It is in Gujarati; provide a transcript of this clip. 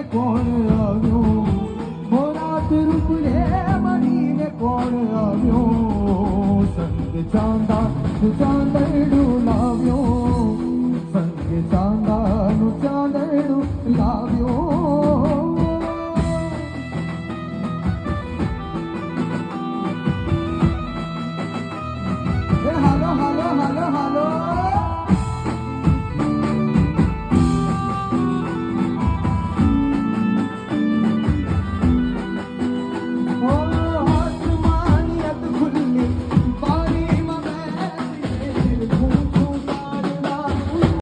કોણ આવ્યો મોરાત રૂપડે મળીને કોણ આવ્યો સંગ ચાંદા ચાંદડું લાવ્યો